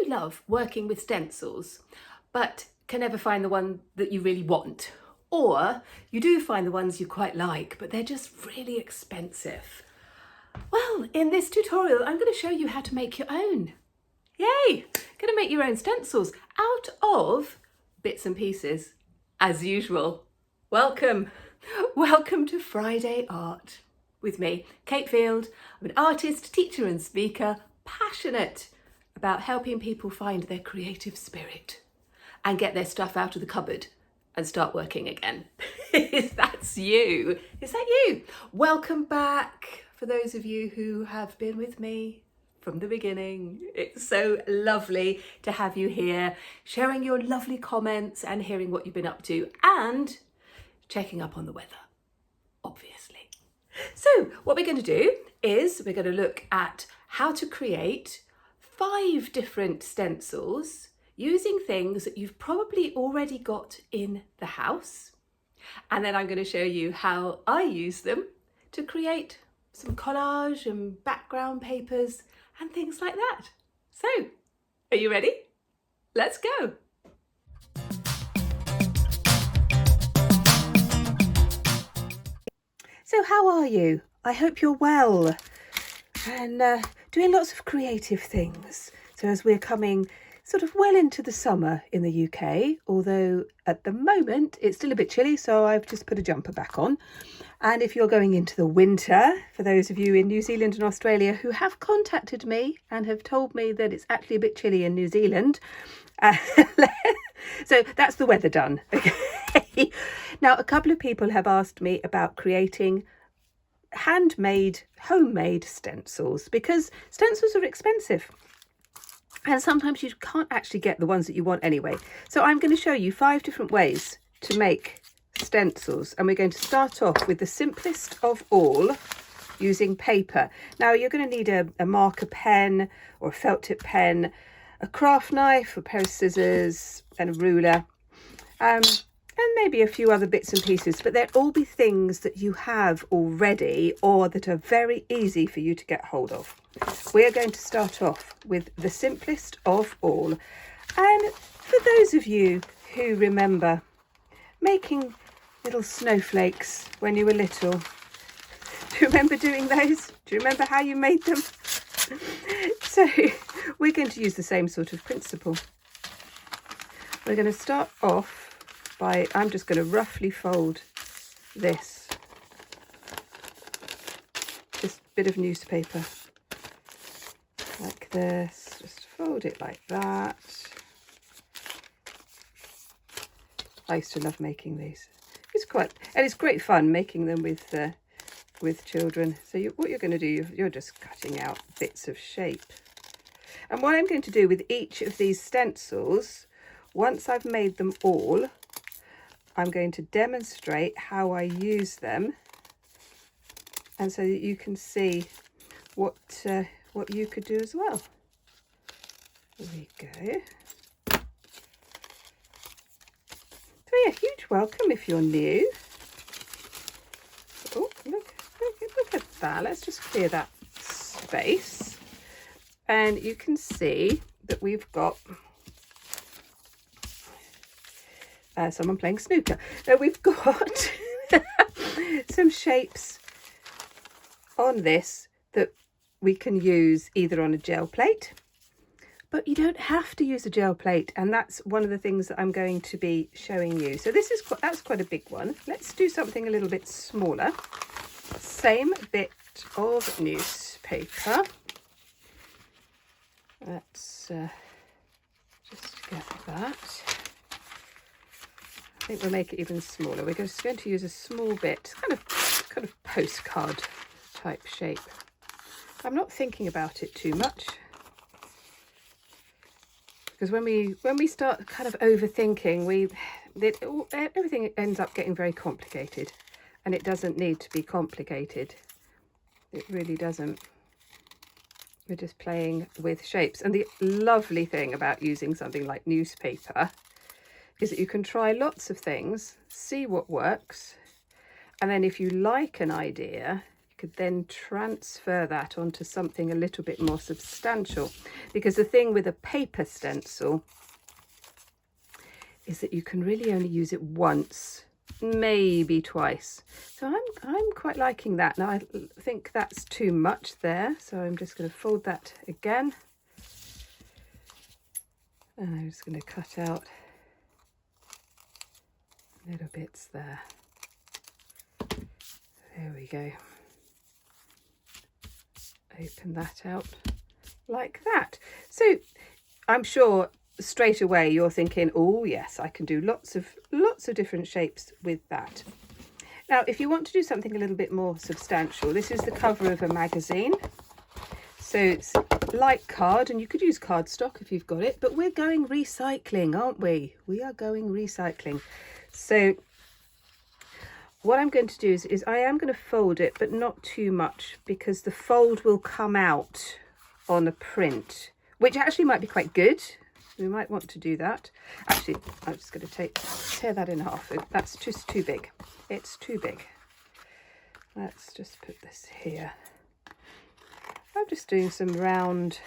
you love working with stencils, but can never find the one that you really want? Or you do find the ones you quite like, but they're just really expensive? Well, in this tutorial, I'm going to show you how to make your own. Yay! Going to make your own stencils out of bits and pieces, as usual. Welcome. Welcome to Friday Art with me, Cate Field. I'm an artist, teacher and speaker, passionate about helping people find their creative spirit and get their stuff out of the cupboard and start working again. That's you. Is that you? Welcome back for those of you who have been with me from the beginning. It's so lovely to have you here, sharing your lovely comments and hearing what you've been up to and checking up on the weather, obviously. So what we're going to do is we're going to look at how to create 5 different stencils using things that you've probably already got in the house. And then I'm going to show you how I use them to create some collage and background papers and things like that. So, are you ready? Let's go. So how are you? I hope you're well and doing lots of creative things. So as we're coming sort of well into the summer in the UK, although at the moment it's still a bit chilly, so I've just put a jumper back on. And if you're going into the winter, for those of you in New Zealand and Australia who have contacted me and have told me that it's actually a bit chilly in New Zealand, so that's the weather done. Okay. Now, a couple of people have asked me about creating handmade, homemade stencils, because stencils are expensive. And sometimes you can't actually get the ones that you want anyway. So I'm going to show you 5 different ways to make stencils. And we're going to start off with the simplest of all, using paper. Now you're going to need a marker pen or a felt tip pen, a craft knife, a pair of scissors and a ruler. And maybe a few other bits and pieces, but they'll all be things that you have already or that are very easy for you to get hold of. We're going to start off with the simplest of all. And for those of you who remember making little snowflakes when you were little, do you remember doing those? Do you remember how you made them? So we're going to use the same sort of principle. We're going to start off by, I'm just going to roughly fold this, just a bit of newspaper like this, just fold it like that. I used to love making these. It's great fun making them with children. So what you're going to do, you're just cutting out bits of shape. And what I'm going to do with each of these stencils, once I've made them all, I'm going to demonstrate how I use them, and so that you can see what you could do as well. There we go. So yeah, huge welcome if you're new. Oh, look at that. Let's just clear that space. And you can see that we've got someone playing snooker. Now we've got some shapes on this that we can use either on a gel plate, but you don't have to use a gel plate, and that's one of the things that I'm going to be showing you. So that's quite a big one. Let's do something a little bit smaller. Same bit of newspaper. Let's just get that. I think we'll make it even smaller. We're just going to use a small bit, kind of postcard type shape. I'm not thinking about it too much, because when we start kind of overthinking, everything ends up getting very complicated, and it doesn't need to be complicated. It really doesn't. We're just playing with shapes. And the lovely thing about using something like newspaper is that you can try lots of things, see what works, and then if you like an idea, you could then transfer that onto something a little bit more substantial, because the thing with a paper stencil is that you can really only use it once, maybe twice. So I'm quite liking that. Now I think that's too much there, so I'm just going to fold that again, and I'm just going to cut out little bits there. There we go. Open that out like that. So I'm sure straight away you're thinking, oh yes, I can do lots of different shapes with that. Now if you want to do something a little bit more substantial, this is the cover of a magazine, so it's like card, and you could use cardstock if you've got it, but we're going recycling, aren't we? We are going recycling. So what I'm going to do is I am going to fold it, but not too much, because the fold will come out on a print, which actually might be quite good. We might want to do that. Actually, I'm just going to tear that in half. That's just too big. It's too big. Let's just put this here. I'm just doing some round,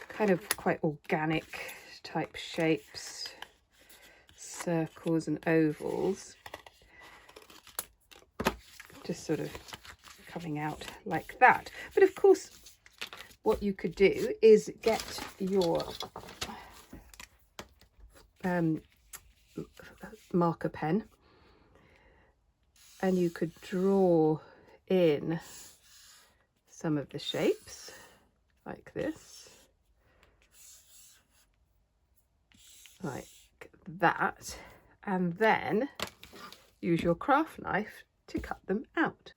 kind of quite organic type shapes, circles and ovals. Just sort of coming out like that. But of course, what you could do is get your marker pen, and you could draw in some of the shapes like this, like that, and then use your craft knife to cut them out.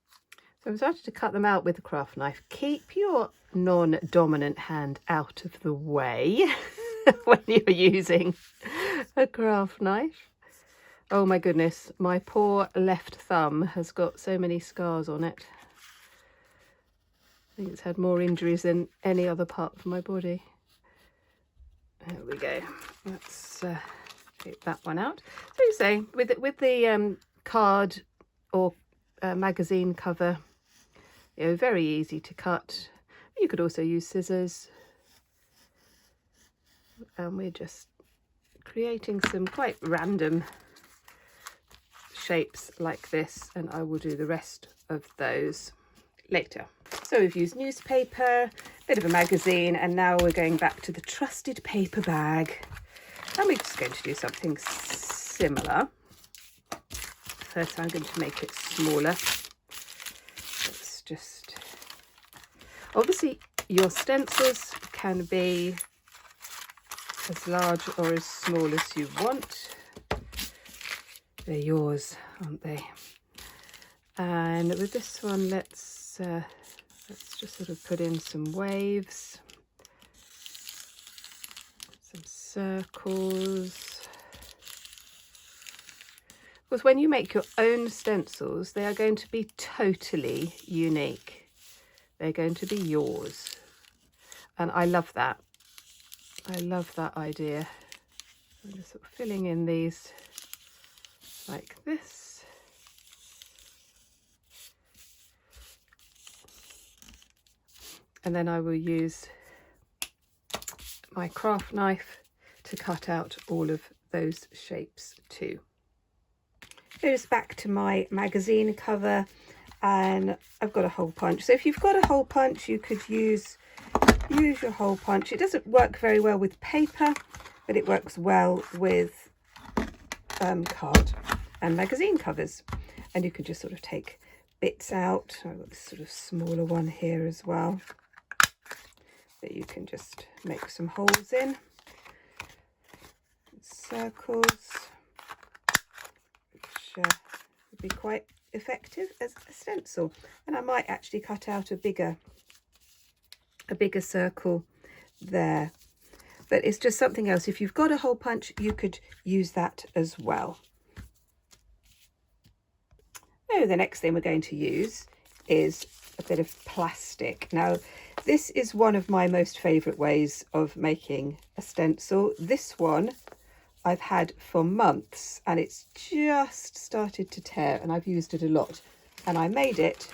So I'm starting to cut them out with the craft knife. Keep your non-dominant hand out of the way when you're using a craft knife. Oh my goodness, my poor left thumb has got so many scars on it. I think it's had more injuries than any other part of my body. There we go. Let's take that one out. So you say, with the card or magazine cover, you know, very easy to cut. You could also use scissors, and we're just creating some quite random shapes like this, and I will do the rest of those later. So we've used newspaper, a bit of a magazine, and now we're going back to the trusted paper bag, and we're just going to do something similar. First I'm going to make it smaller. Let's just, obviously your stencils can be as large or as small as you want. They're yours, aren't they? And with this one, let's just sort of put in some waves, some circles. Because when you make your own stencils, they are going to be totally unique. They're going to be yours. And I love that. I love that idea. I'm just sort of filling in these like this. And then I will use my craft knife to cut out all of those shapes too. Goes back to my magazine cover, and I've got a hole punch. So if you've got a hole punch, you could use your hole punch. It doesn't work very well with paper, but it works well with card and magazine covers. And you can just sort of take bits out. I've got this sort of smaller one here as well that you can just make some holes in. Circles, which would be quite effective as a stencil. And I might actually cut out a bigger circle there, but it's just something else. If you've got a hole punch, you could use that as well. Oh, the next thing we're going to use is a bit of plastic. Now, this is one of my most favourite ways of making a stencil. This one I've had for months, and it's just started to tear, and I've used it a lot. And I made it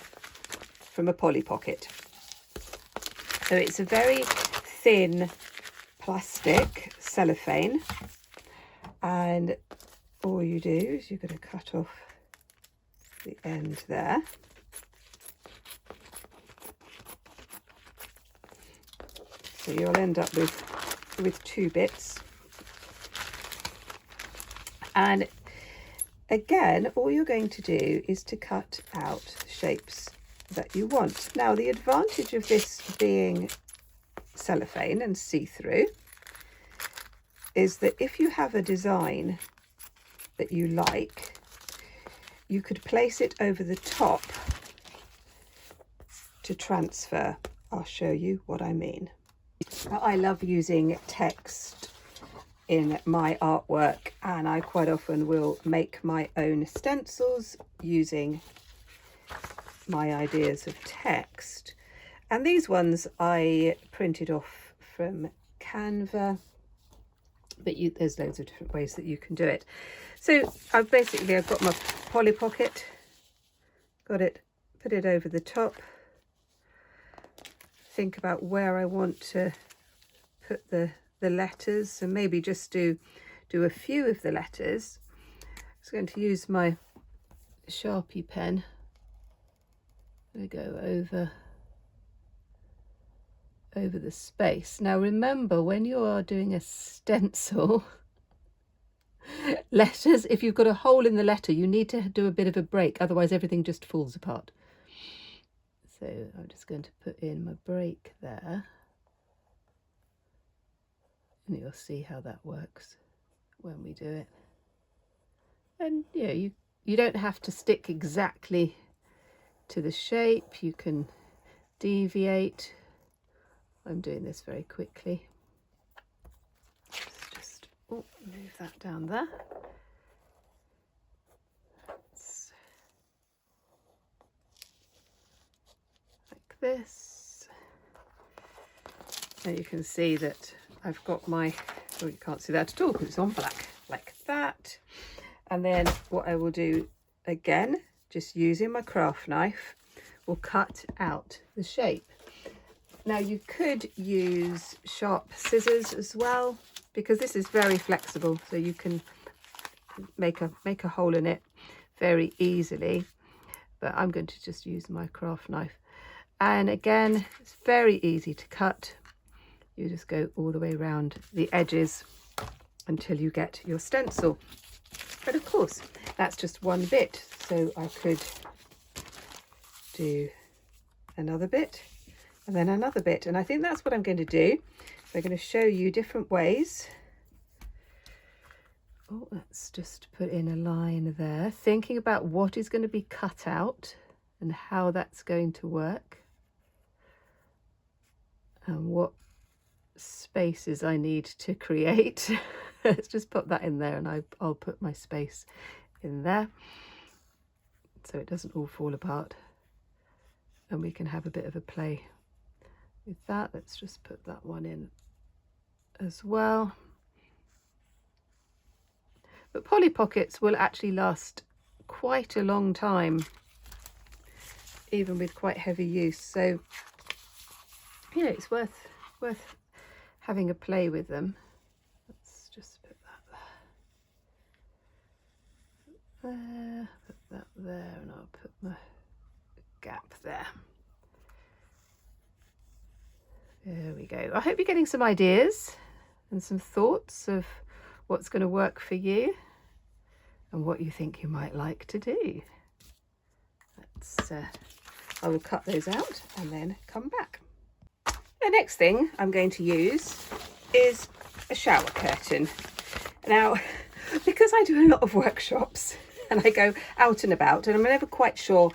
from a Polly Pocket. So it's a very thin plastic cellophane, and all you do is you're going to cut off the end there. So you'll end up with 2 bits. And again, all you're going to do is to cut out shapes that you want. Now, the advantage of this being cellophane and see-through is that if you have a design that you like, you could place it over the top to transfer. I'll show you what I mean. Now, I love using text in my artwork, and I quite often will make my own stencils using my ideas of text. And these ones I printed off from Canva, but there's loads of different ways that you can do it. So I've got my Polly Pocket, got it, put it over the top, think about where I want to put the letters, and maybe just do a few of the letters. I'm just going to use my Sharpie pen. I'm going to go over the space. Now remember, when you are doing a stencil, letters, if you've got a hole in the letter, you need to do a bit of a break, otherwise everything just falls apart. So I'm just going to put in my break there, and you'll see how that works when we do it. And yeah, you don't have to stick exactly to the shape, you can deviate. I'm doing this very quickly. Let's just move that down there. Like this. And you can see that I've got my, well, you can't see that at all because it's on black, like that. And then what I will do again, just using my craft knife, will cut out the shape. Now you could use sharp scissors as well, because this is very flexible, so you can make a hole in it very easily. But I'm going to just use my craft knife. And again, it's very easy to cut. You just go all the way around the edges until you get your stencil. But of course, that's just one bit, so I could do another bit and then another bit, and I think that's what I'm going to do. So I'm going to show you different ways. Oh, let's just put in a line there, thinking about what is going to be cut out and how that's going to work, and what spaces I need to create. Let's just put that in there, and I'll put my space in there so it doesn't all fall apart, and we can have a bit of a play with that. Let's just put that one in as well. But Polly Pockets will actually last quite a long time, even with quite heavy use. So, you know, it's worth having a play with them. Let's just put that there, put that there, and I'll put my gap there. There we go. I hope you're getting some ideas and some thoughts of what's going to work for you and what you think you might like to do. I will cut those out and then come back. The next thing I'm going to use is a shower curtain. Now, because I do a lot of workshops and I go out and about, and I'm never quite sure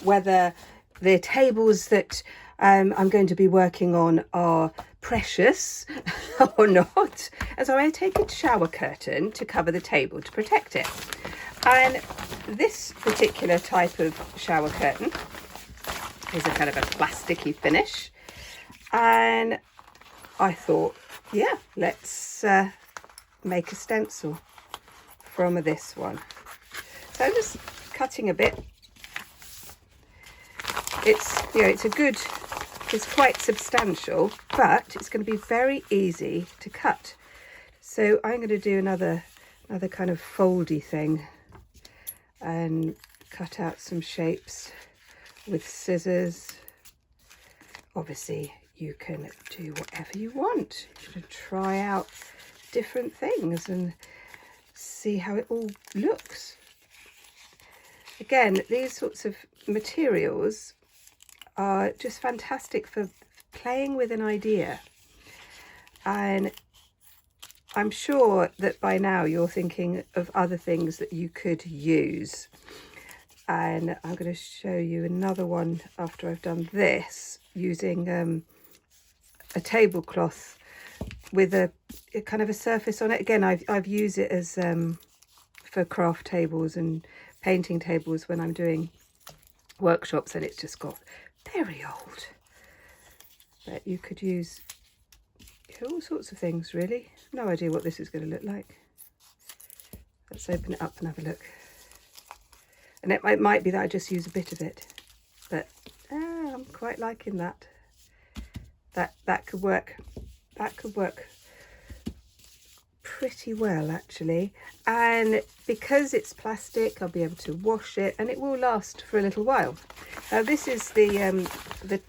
whether the tables that I'm going to be working on are precious or not, and so I take a shower curtain to cover the table to protect it. And this particular type of shower curtain is a kind of a plasticky finish, and I thought, yeah, let's make a stencil from this one. So I'm just cutting a bit it's quite substantial, but it's going to be very easy to cut. So I'm going to do another kind of foldy thing and cut out some shapes with scissors. Obviously you can do whatever you want. You can try out different things and see how it all looks. Again, these sorts of materials are just fantastic for playing with an idea. And I'm sure that by now you're thinking of other things that you could use. And I'm going to show you another one after I've done this, using a tablecloth with a kind of a surface on it. Again, I've used it as for craft tables and painting tables when I'm doing workshops, and it's just got very old. But you could use all sorts of things, really. No idea what this is going to look like. Let's open it up and have a look. And it might be that I just use a bit of it, but I'm quite liking that. That could work. That could work pretty well, actually. And because it's plastic, I'll be able to wash it, and it will last for a little while. Now this is the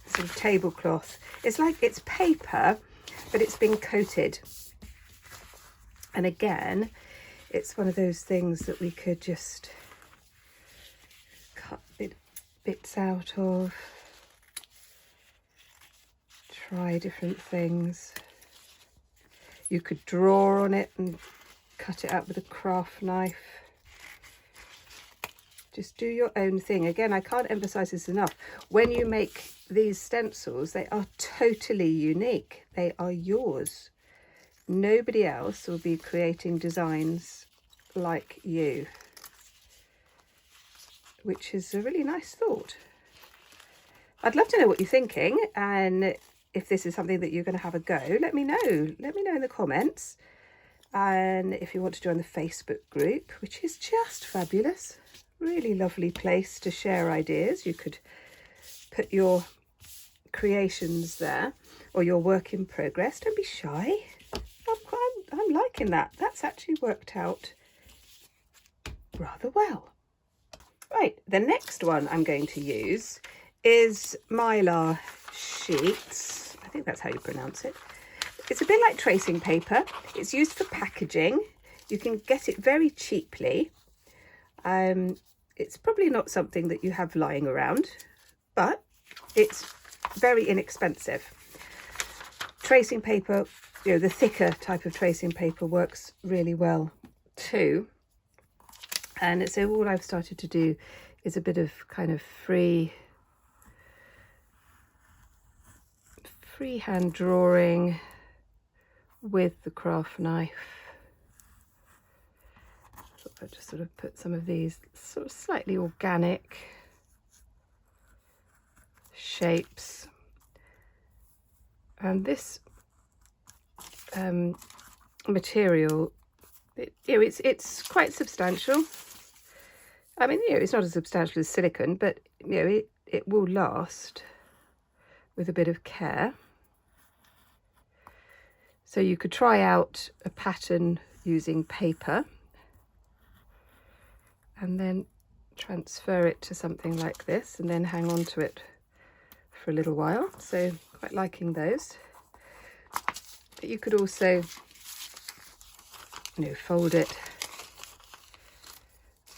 sort of tablecloth. It's like it's paper, but it's been coated. And again, it's one of those things that we could just cut bits out of, try different things. You could draw on it and cut it out with a craft knife. Just do your own thing. Again, I can't emphasize this enough. When you make these stencils, they are totally unique. They are yours. Nobody else will be creating designs like you, which is a really nice thought. I'd love to know what you're thinking, and if this is something that you're going to have a go, let me know. Let me know in the comments. And if you want to join the Facebook group, which is just fabulous, really lovely place to share ideas. You could put your creations there, or your work in progress. Don't be shy. I'm liking that. That's actually worked out rather well. Right, the next one I'm going to use is Mylar sheets. I think that's how you pronounce it. It's a bit like tracing paper. It's used for packaging. You can get it very cheaply. It's probably not something that you have lying around, but it's very inexpensive. Tracing paper, the thicker type of tracing paper works really well too. And so all I've started to do is a bit of kind of freehand drawing with the craft knife. So I just sort of put some of these sort of slightly organic shapes. And this material, it's quite substantial. I mean, it's not as substantial as silicone, but it will last with a bit of care. So you could try out a pattern using paper and then transfer it to something like this and then hang on to it for a little while. So quite liking those. But you could also fold it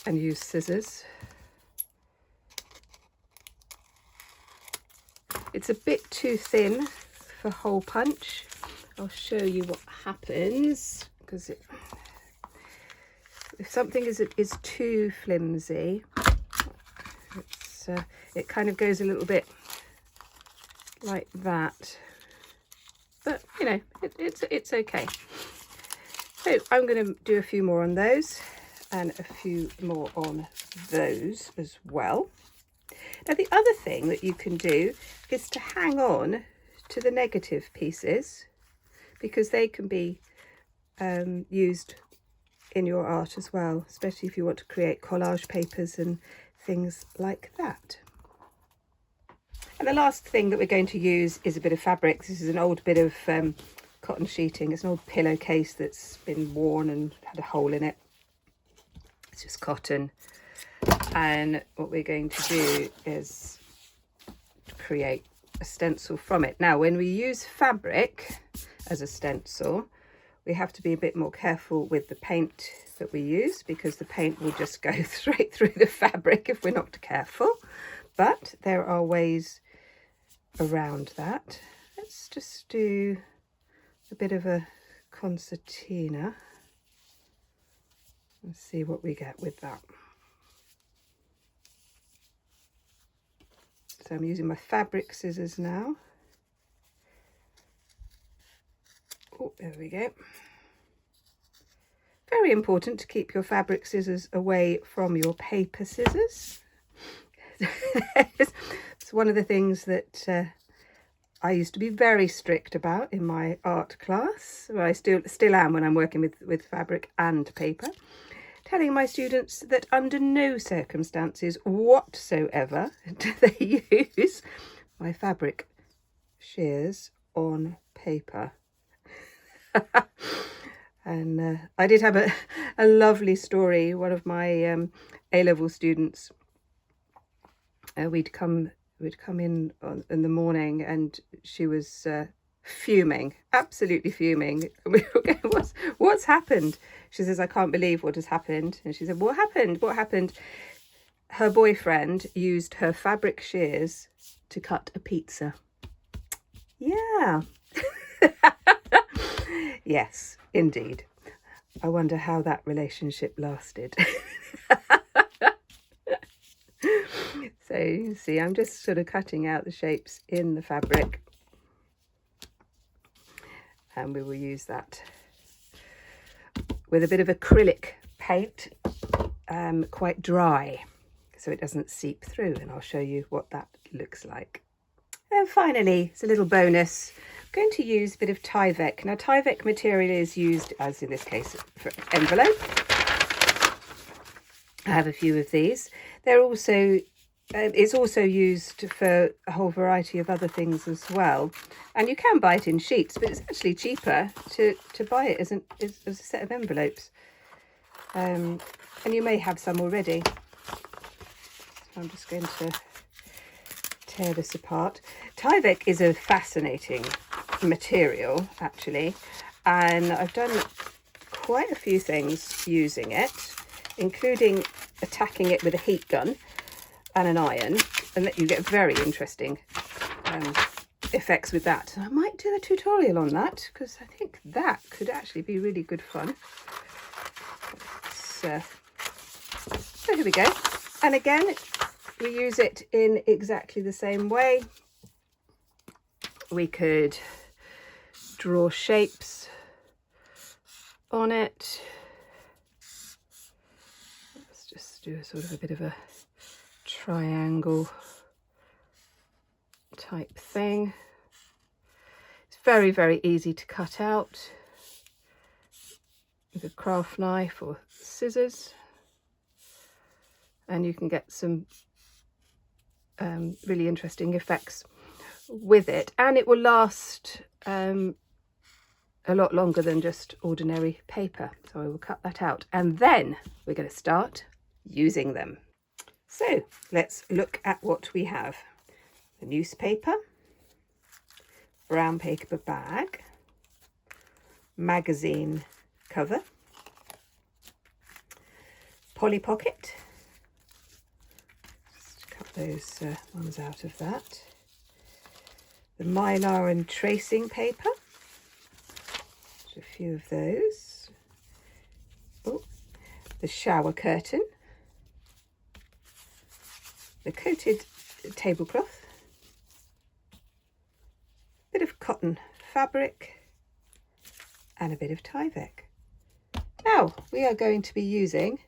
and use scissors. It's a bit too thin for hole punch. I'll show you what happens, because if something is too flimsy, it kind of goes a little bit like that. But it's okay. So I'm going to do a few more on those and a few more on those as well. Now the other thing that you can do is to hang on to the negative pieces, because they can be used in your art as well, especially if you want to create collage papers and things like that. And the last thing that we're going to use is a bit of fabric. This is an old bit of cotton sheeting. It's an old pillowcase that's been worn and had a hole in it. It's just cotton. And what we're going to do is create a stencil from it. Now, when we use fabric as a stencil, we have to be a bit more careful with the paint that we use, because the paint will just go straight through the fabric if we're not careful. But there are ways around that. Let's just do a bit of a concertina and see what we get with that. So I'm using my fabric scissors now. Oh, there we go. Very important to keep your fabric scissors away from your paper scissors. It's one of the things that I used to be very strict about in my art class. Well, I still am when I'm working with fabric and paper. Telling my students that under no circumstances whatsoever do they use my fabric shears on paper. And I did have a lovely story. One of my A-level students, we'd come in in the morning, and she was fuming, absolutely fuming. And we were going, what's happened? She says, I can't believe what has happened. And she said, what happened? What happened? Her boyfriend used her fabric shears to cut a pizza. Yeah. Yes, indeed. I wonder how that relationship lasted. So you see, I'm just sort of cutting out the shapes in the fabric, and we will use that with a bit of acrylic paint, quite dry, so it doesn't seep through, and I'll show you what that looks like. And finally, it's a little bonus. I'm going to use a bit of Tyvek. Now, Tyvek material is used, as in this case, for envelope. I have a few of these. They're also it's also used for a whole variety of other things as well. And you can buy it in sheets, but it's actually cheaper to buy it as a set of envelopes. And you may have some already. So I'm just going to tear this apart. Tyvek is a fascinating material, actually, and I've done quite a few things using it, including attacking it with a heat gun and an iron, and that you get very interesting effects with that. And I might do a tutorial on that, because I think that could actually be really good fun. So here we go. And again, we use it in exactly the same way. We could draw shapes on it. Let's just do a sort of a bit of a triangle type thing. It's very, very easy to cut out with a craft knife or scissors, and you can get some really interesting effects with it, and it will last a lot longer than just ordinary paper. So I will cut that out, and then we're going to start using them. So let's look at what we have. The newspaper, brown paper bag, magazine cover, Polly Pocket. Just cut those ones out of that. The mylar and tracing paper. Just a few of those. Oh, the shower curtain. The coated tablecloth. Bit of cotton fabric and a bit of Tyvek. Now we are going to be using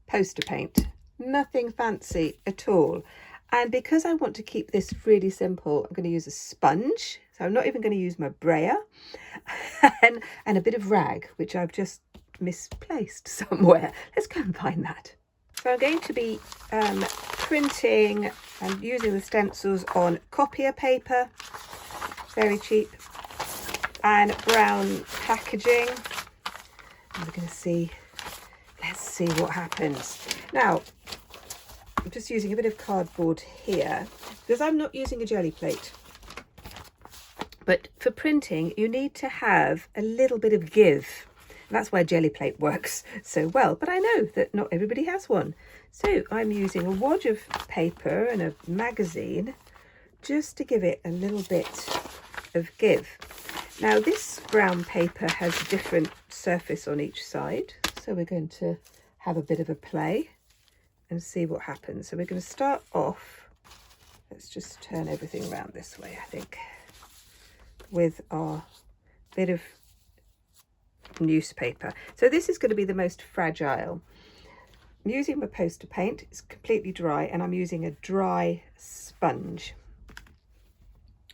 poster paint. Nothing fancy at all. And because I want to keep this really simple, I'm going to use a sponge. So I'm not even going to use my brayer. and a bit of rag, which I've just misplaced somewhere. Let's go and find that. So I'm going to be printing, I'm using the stencils on copier paper, very cheap, and brown packaging. And we're going to see, let's see what happens. Now, I'm just using a bit of cardboard here because I'm not using a jelly plate. But for printing, you need to have a little bit of give. And that's why jelly plate works so well. But I know that not everybody has one. So I'm using a wad of paper and a magazine just to give it a little bit of give. Now this brown paper has a different surface on each side. So we're going to have a bit of a play and see what happens. So we're going to start off, let's just turn everything around this way, I think, with our bit of newspaper. So this is going to be the most fragile. I'm using my poster paint, it's completely dry, and I'm using a dry sponge.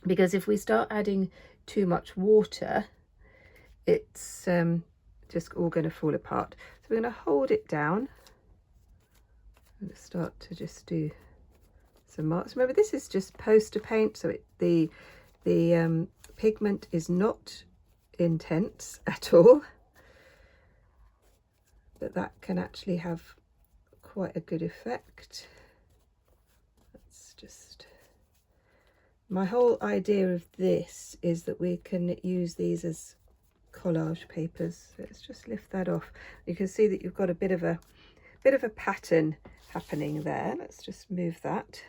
Because if we start adding too much water, it's just all going to fall apart. So we're going to hold it down. I'm going to start to just do some marks. Remember, this is just poster paint, so the pigment is not intense at all, but that can actually have quite a good effect. That's just, my whole idea of this is that we can use these as collage papers. Let's just lift that off. You can see that you've got a bit of a pattern happening there. Let's just move that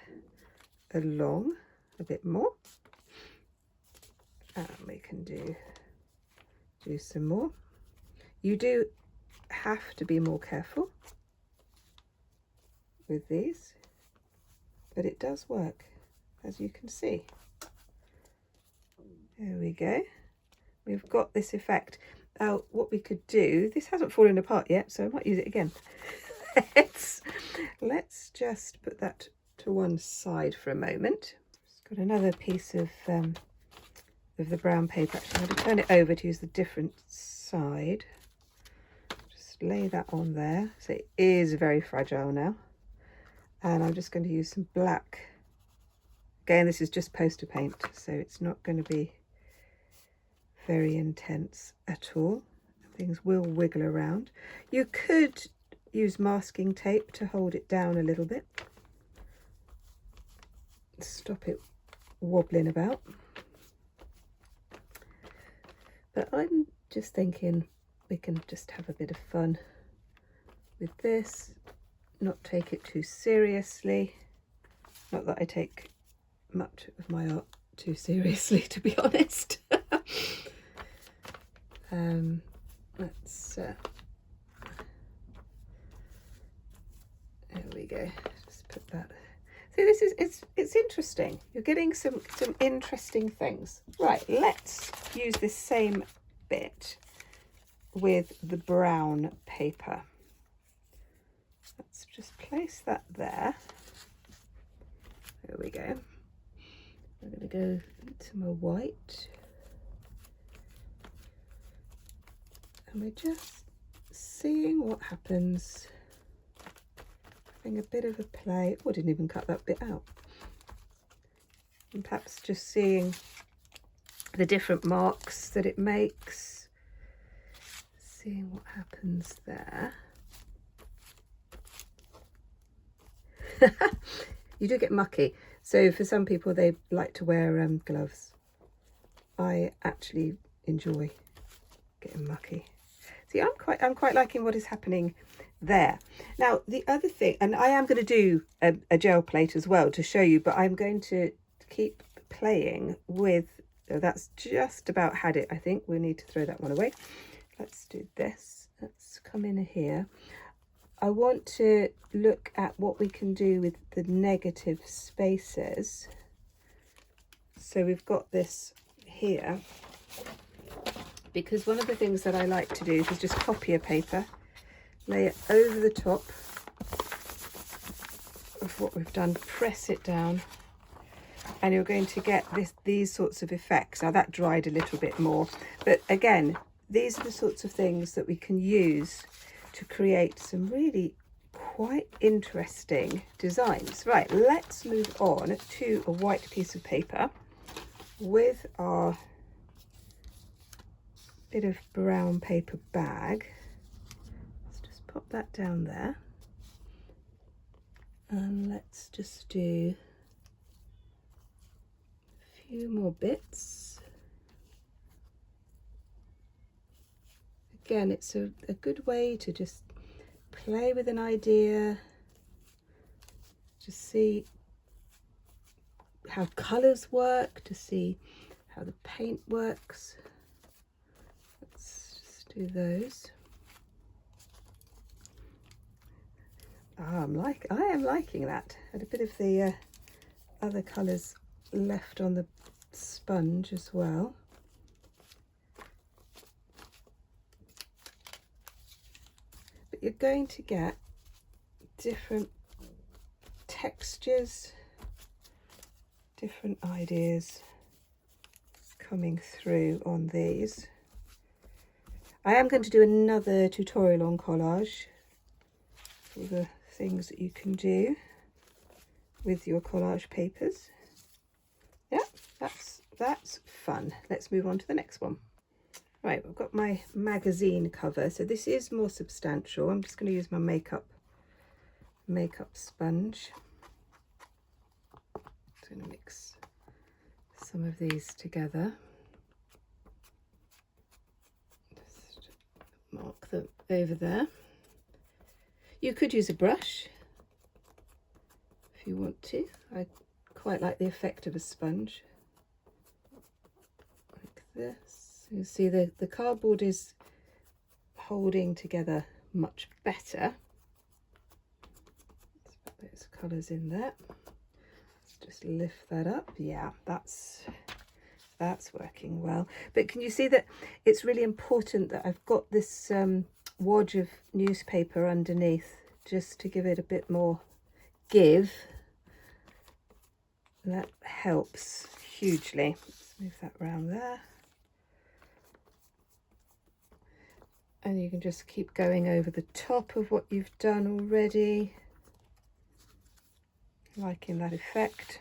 along a bit more, and we can do some more. You do have to be more careful with these, but it does work, as you can see. There we go. We've got this effect. Now what we could do, this hasn't fallen apart yet, so I might use it again. Let's just put that to one side for a moment. Just got another piece of the brown paper. Actually, I'm going to turn it over to use the different side. Just lay that on there. So it is very fragile now. And I'm just going to use some black. Again, this is just poster paint, so it's not going to be very intense at all. Things will wiggle around. You could use masking tape to hold it down a little bit. Stop it wobbling about. But I'm just thinking we can just have a bit of fun with this, not take it too seriously. Not that I take much of my art too seriously, to be honest. Let's there we go. Just put that. See, this is it's interesting. You're getting some interesting things. Right, let's use this same bit with the brown paper. Let's just place that there. There we go. I'm going to go to my white. And we're just seeing what happens. Having a bit of a play. Oh, I didn't even cut that bit out. And perhaps just seeing the different marks that it makes. Seeing what happens there. You do get mucky. So for some people, they like to wear gloves. I actually enjoy getting mucky. See, I'm quite liking what is happening there. Now, the other thing, and I am going to do a gel plate as well to show you, but I'm going to keep playing with, that's just about had it, I think. We need to throw that one away. Let's do this. Let's come in here. I want to look at what we can do with the negative spaces. So we've got this here, because one of the things that I like to do is just copier paper, lay it over the top of what we've done, press it down, and you're going to get these sorts of effects. Now that dried a little bit more, but again, these are the sorts of things that we can use to create some really quite interesting designs. Right, let's move on to a white piece of paper with our bit of brown paper bag. Let's just pop that down there. And let's just do a few more bits. Again, it's a good way to just play with an idea, to see how colours work, to see how the paint works. Let's just do those. I am liking that. Had a bit of the other colours left on the sponge as well. But you're going to get different textures, different ideas coming through on these. I am going to do another tutorial on collage for the things that you can do with your collage papers. Yeah, that's fun. Let's move on to the next one. Right, I've got my magazine cover, so this is more substantial. I'm just going to use my makeup sponge. I'm going to mix some of these together. Just mark them over there. You could use a brush if you want to. I quite like the effect of a sponge. Like this. You see the cardboard is holding together much better. Let's put those colours in there. Let's just lift that up. Yeah, that's working well. But can you see that it's really important that I've got this wad of newspaper underneath, just to give it a bit more give. And that helps hugely. Let's move that around there. And you can just keep going over the top of what you've done already. Liking that effect.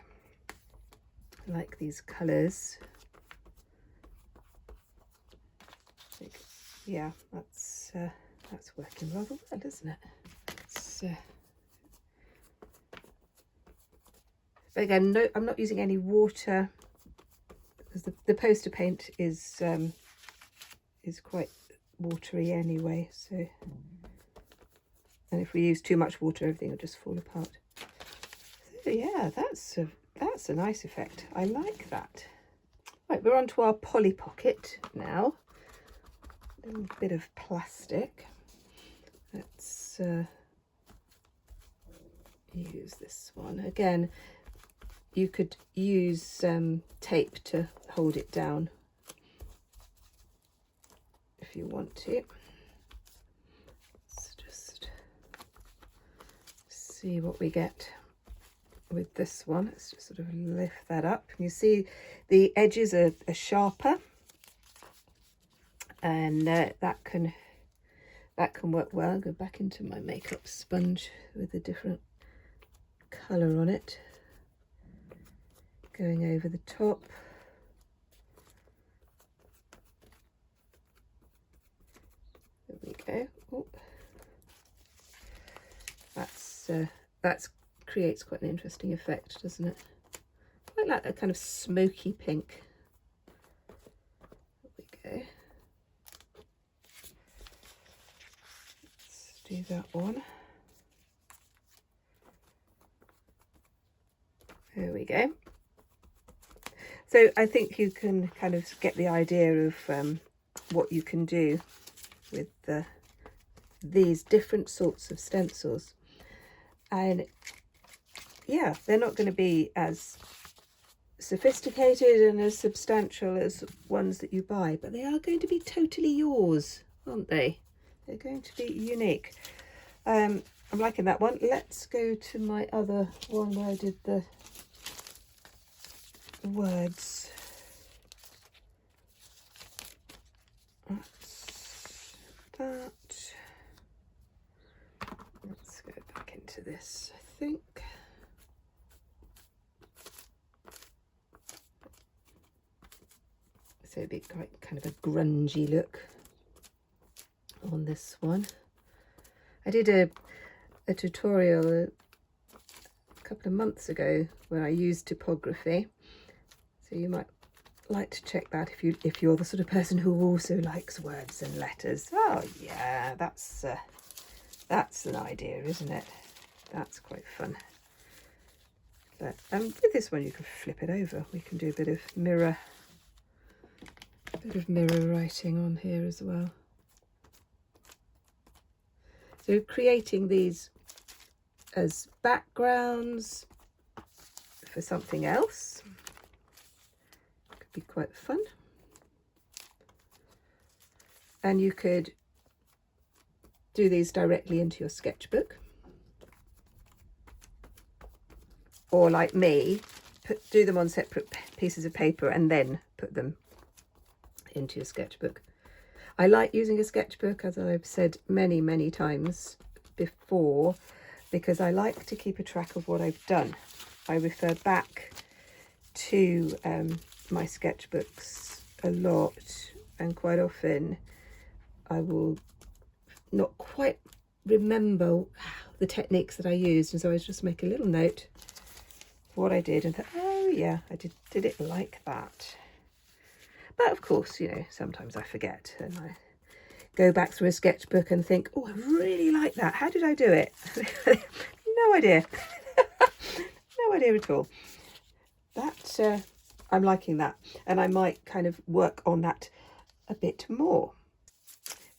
I like these colours. Yeah, that's working rather well, isn't it? But again, no, I'm not using any water because the poster paint is quite watery anyway. So, and if we use too much water, everything will just fall apart. So yeah, that's a nice effect. I like that. Right, we're on to our Polly Pocket now. A little bit of plastic. Let's use this one again. You could use tape to hold it down if you want to. Let's just see what we get with this one. Let's just sort of lift that up. You see the edges are sharper, and that can work well. I'll go back into my makeup sponge with a different colour on it, going over the top. There we go. Oh. That creates quite an interesting effect, doesn't it? Quite like a kind of smoky pink. There we go. Let's do that one. There we go. So I think you can kind of get the idea of what you can do with these different sorts of stencils. And yeah, they're not going to be as sophisticated and as substantial as ones that you buy, but they are going to be totally yours, aren't they? They're going to be unique. I'm liking that one. Let's go to my other one where I did the words. That's that. Let's go back this, I think. So it'd be quite kind of a grungy look on this one. I did a tutorial a couple of months ago when I used typography, so you might like to check that if you're the sort of person who also likes words and letters. Oh yeah, that's an idea, isn't it? That's quite fun. But with this one you can flip it over. We can do a bit of mirror writing on here as well. So creating these as backgrounds for something else could be quite fun. And you could do these directly into your sketchbook, or like me, do them on separate pieces of paper and then put them into your sketchbook. I like using a sketchbook, as I've said many times before, because I like to keep a track of what I've done. I refer back to my sketchbooks a lot, and quite often I will not quite remember the techniques that I used, and so I just make a little note of what I did and thought, oh yeah, I did it like that. But of course, you know, sometimes I forget and I go back through a sketchbook and think, oh, I really like that. How did I do it? No idea. No idea at all. That I'm liking that, and I might kind of work on that a bit more.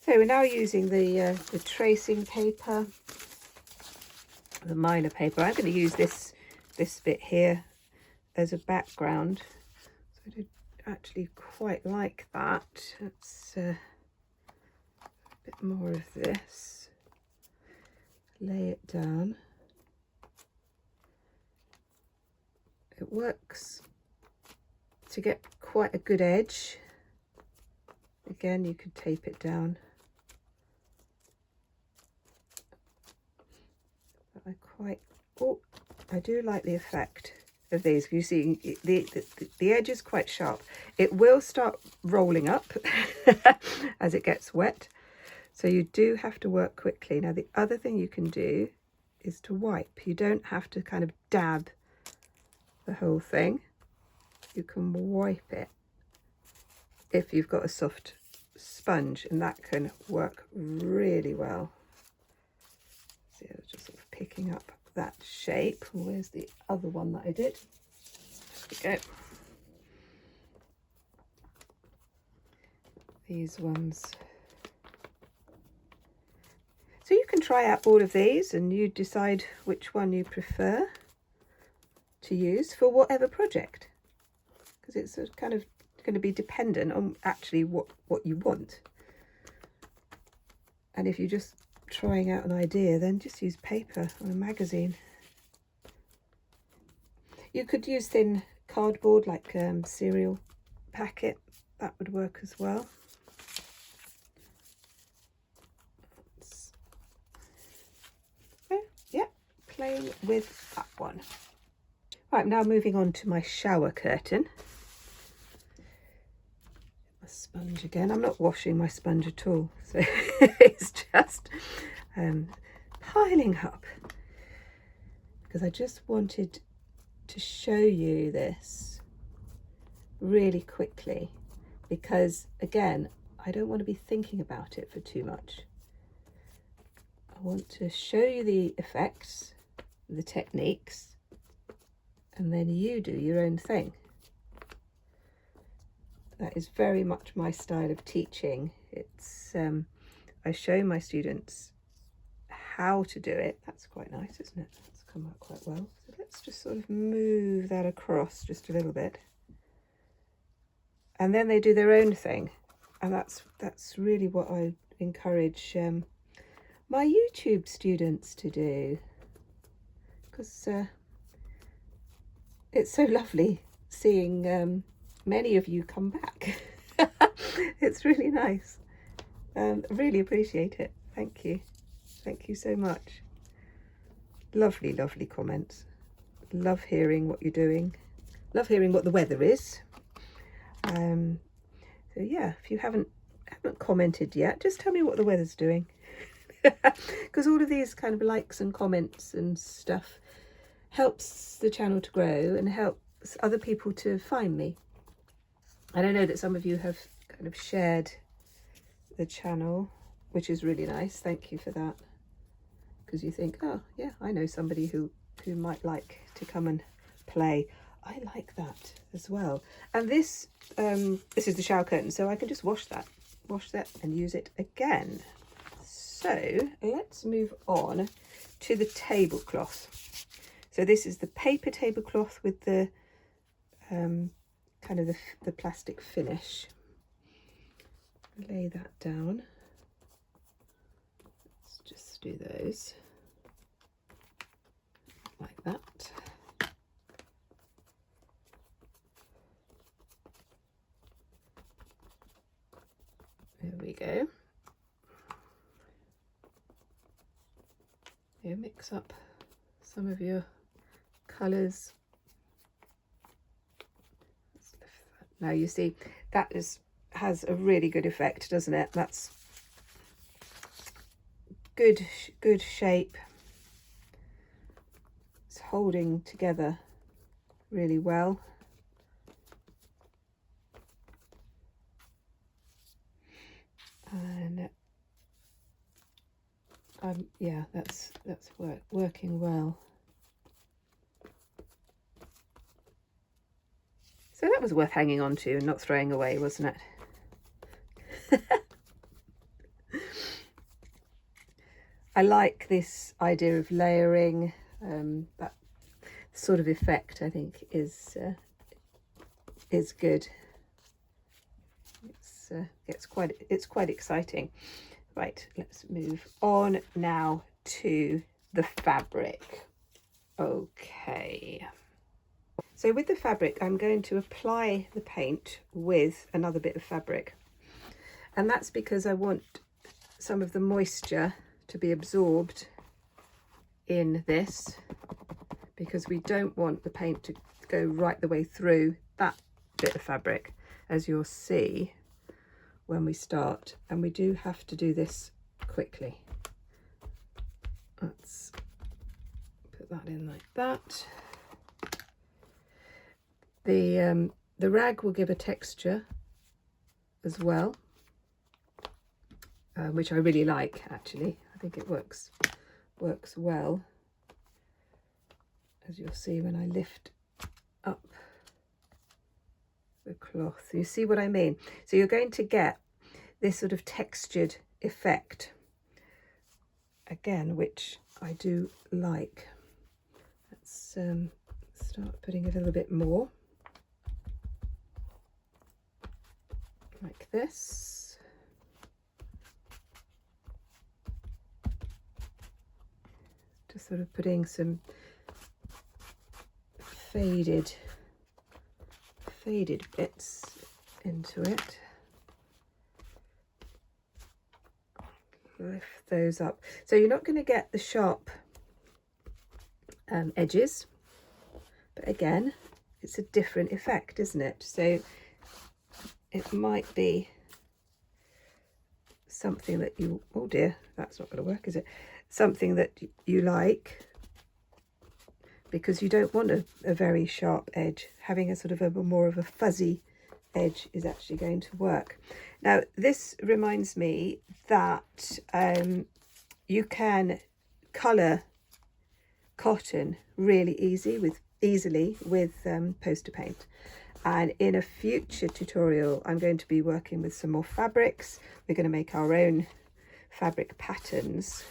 So we're now using the tracing paper, the minor paper. I'm going to use this bit here as a background. So I did actually quite like that. Let's a bit more of this. Lay it down. It works to get quite a good edge. Again, you could tape it down. But I do like the effect of these. You see, the edge is quite sharp. It will start rolling up as it gets wet, so you do have to work quickly. Now, the other thing you can do is to wipe. You don't have to kind of dab the whole thing. You can wipe it if you've got a soft sponge, and that can work really well. See, I was just sort of picking up that shape. Where's the other one that I did? There we go. These ones. So you can try out all of these and you decide which one you prefer to use for whatever project, because it's kind of going to be dependent on actually what you want. And if you're just trying out an idea, then just use paper or a magazine. You could use thin cardboard, like cereal packet. That would work as well. So, yeah, playing with that one. Right, now moving on to my shower curtain. My sponge again. I'm not washing my sponge at all, so it's just piling up, because I just wanted to show you this really quickly, because again, I don't want to be thinking about it for too much. I want to show you the effects, the techniques, and then you do your own thing. That is very much my style of teaching. It's I show my students how to do it. That's quite nice, isn't it? That's come out quite well. So let's just sort of move that across just a little bit, and then they do their own thing. And that's really what I encourage my YouTube students to do, because it's so lovely seeing many of you come back. It's really nice. Really appreciate it. Thank you so much. lovely, lovely comments. Love hearing what you're doing. Love hearing what the weather is. So yeah, if you haven't commented yet, just tell me what the weather's doing. Because all of these kind of likes and comments and stuff helps the channel to grow and helps other people to find me. And I know that some of you have kind of shared the channel, which is really nice. Thank you for that. Because you think, oh yeah, I know somebody who might like to come and play. I like that as well. And this is the shower curtain, so I can just wash that and use it again. So let's move on to the tablecloth. So this is the paper tablecloth with the kind of the plastic finish. Lay that down. Let's just do those like that. There we go. You mix up some of your colours. Now you see that has a really good effect, doesn't it? That's good shape. It's holding together really well. And yeah, that's working well. So that was worth hanging on to and not throwing away, wasn't it? I like this idea of layering. That sort of effect, I think, is good. It's quite exciting. Right, let's move on now to the fabric. Okay. So with the fabric, I'm going to apply the paint with another bit of fabric. And that's because I want some of the moisture to be absorbed in this, because we don't want the paint to go right the way through that bit of fabric, as you'll see when we start. And we do have to do this quickly. Let's put that in like that. The rag will give a texture as well, which I really like, actually. I think it works well, as you'll see when I lift up the cloth. You see what I mean? So you're going to get this sort of textured effect again, which I do like. Let's start putting a little bit more. Like this. Just sort of putting some faded bits into it. Lift those up. So you're not going to get the sharp edges, but again, it's a different effect, isn't it? So it might be something that you, oh dear, that's not going to work, is it? Something that you like, because you don't want a very sharp edge. Having a sort of a more of a fuzzy edge is actually going to work. Now this reminds me that you can colour cotton really easily with poster paint. And in a future tutorial, I'm going to be working with some more fabrics. We're going to make our own fabric patterns.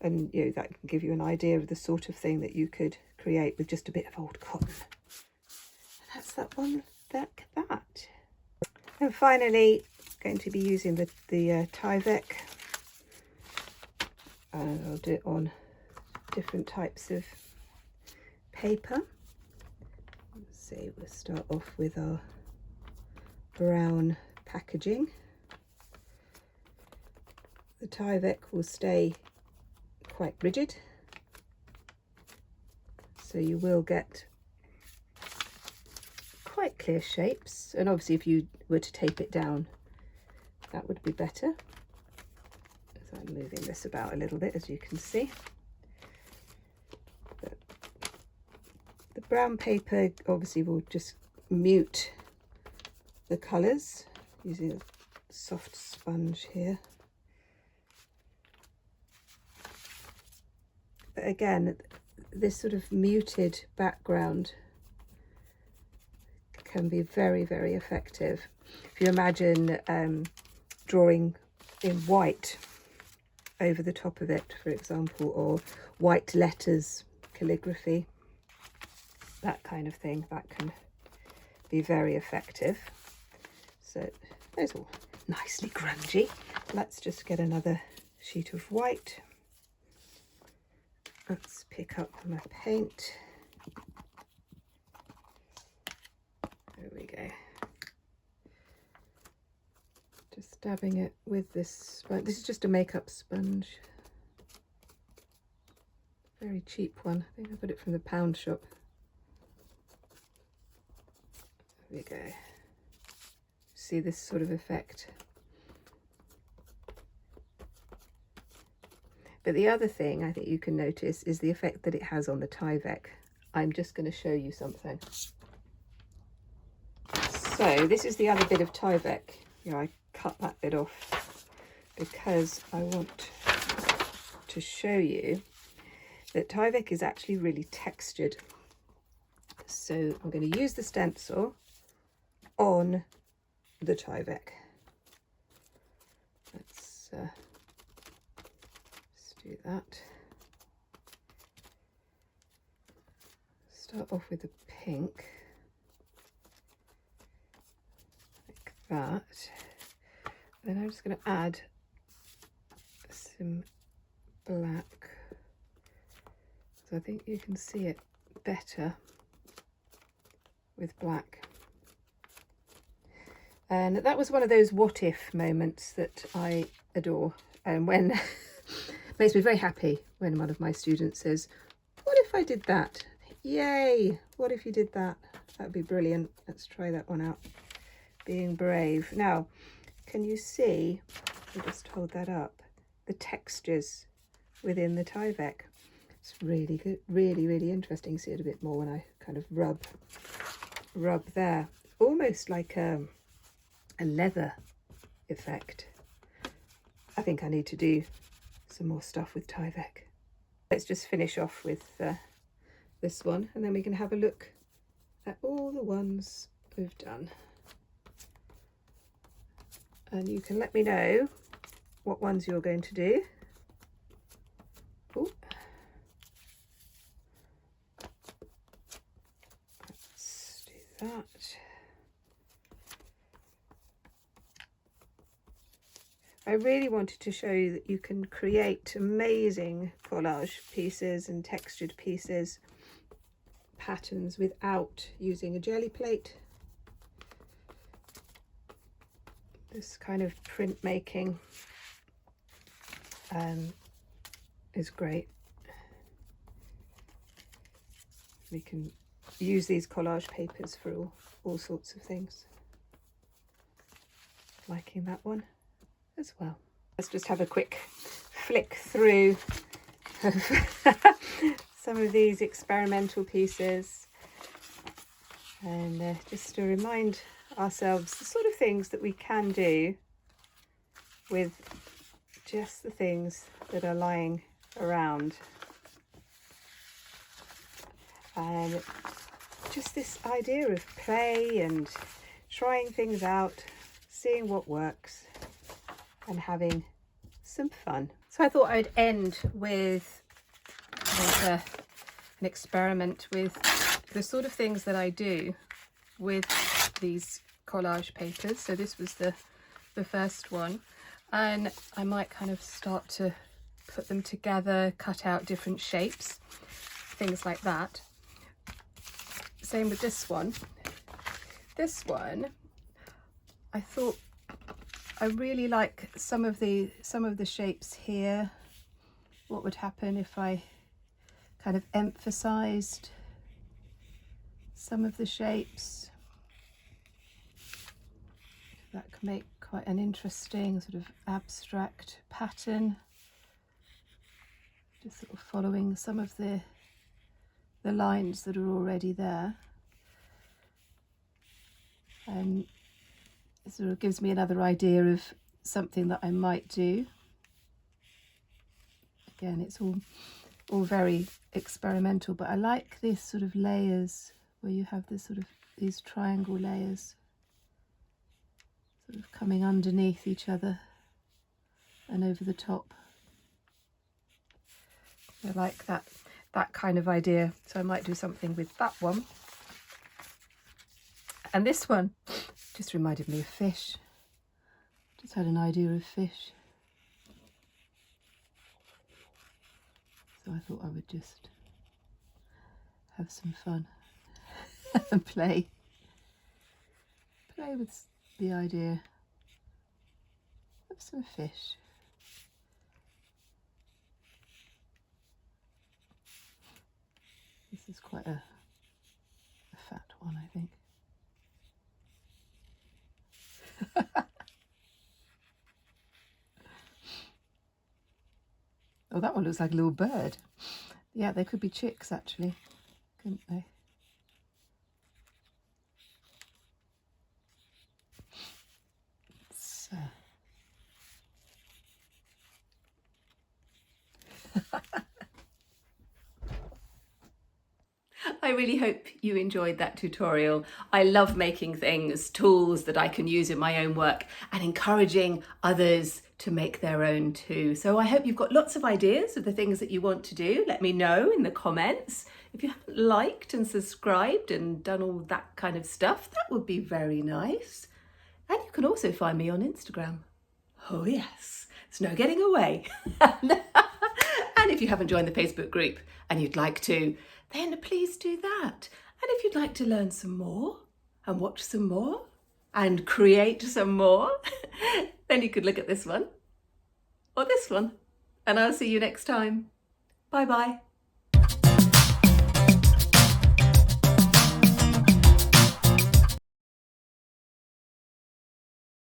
And you know, that can give you an idea of the sort of thing that you could create with just a bit of old cotton. And that's that one, like that. And finally, going to be using the Tyvek. And I'll do it on different types of paper. So we'll start off with our brown packaging. The Tyvek will stay quite rigid, So you will get quite clear shapes, and obviously if you were to tape it down, that would be better. So I'm moving this about a little bit, as you can see. But the brown paper obviously will just mute the colours using a soft sponge here. But again, this sort of muted background can be very, very effective. If you imagine drawing in white over the top of it, for example, or white letters, calligraphy, that kind of thing, that can be very effective. So those all nicely grungy. Let's just get another sheet of white. Let's pick up my paint. There we go. Just dabbing it with this sponge. This is just a makeup sponge. Very cheap one. I think I got it from the pound shop. There we go. See this sort of effect. But the other thing I think you can notice is the effect that it has on the Tyvek. I'm just going to show you something. So this is the other bit of Tyvek. I cut that bit off because I want to show you that Tyvek is actually really textured. So I'm going to use the stencil on the Tyvek. Let's do that. Start off with the pink, like that. Then I'm just going to add some black, so I think you can see it better with black. And that was one of those what if moments that I adore, and when makes me very happy when one of my students says, what if I did that? Yay, what if you did that? That'd be brilliant. Let's try that one out. Being brave. Now, can you see, I'll just hold that up, the textures within the Tyvek? It's really good, really interesting. You see it a bit more when I kind of rub there. Almost like a leather effect. I think I need to do some more stuff with Tyvek. Let's just finish off with this one, and then we can have a look at all the ones we've done. And you can let me know what ones you're going to do. Ooh. Let's do that. I really wanted to show you that you can create amazing collage pieces and textured pieces, patterns, without using a jelly plate. This kind of printmaking is great. We can use these collage papers for all sorts of things. Liking that one as well. Let's just have a quick flick through some of these experimental pieces, and just to remind ourselves the sort of things that we can do with just the things that are lying around, and just this idea of play and trying things out, seeing what works and having some fun. So I thought I'd end with an experiment with the sort of things that I do with these collage papers. So this was the first one, and I might kind of start to put them together, cut out different shapes, things like that. Same with this one. This one, I thought I really like some of the shapes here. What would happen if I kind of emphasized some of the shapes. That can make quite an interesting sort of abstract pattern. Just sort of following some of the lines that are already there. And it sort of gives me another idea of something that I might do. Again, it's all very experimental, but I like this sort of layers where you have this sort of these triangle layers sort of coming underneath each other and over the top. I like that kind of idea, so I might do something with that one. And this one just reminded me of fish. Just had an idea of fish. So I thought I would just have some fun and play with the idea of some fish. This is quite a fat one, I think. Oh, that one looks like a little bird. Yeah, they could be chicks actually, couldn't they? So. I really hope you enjoyed that tutorial. I love making things, tools that I can use in my own work and encouraging others to make their own too. So I hope you've got lots of ideas of the things that you want to do. Let me know in the comments. If you haven't liked and subscribed and done all that kind of stuff, that would be very nice. And you can also find me on Instagram. Oh yes, there's no getting away. And if you haven't joined the Facebook group and you'd like to, then please do that. And if you'd like to learn some more and watch some more and create some more, then you could look at this one or this one. And I'll see you next time. Bye bye.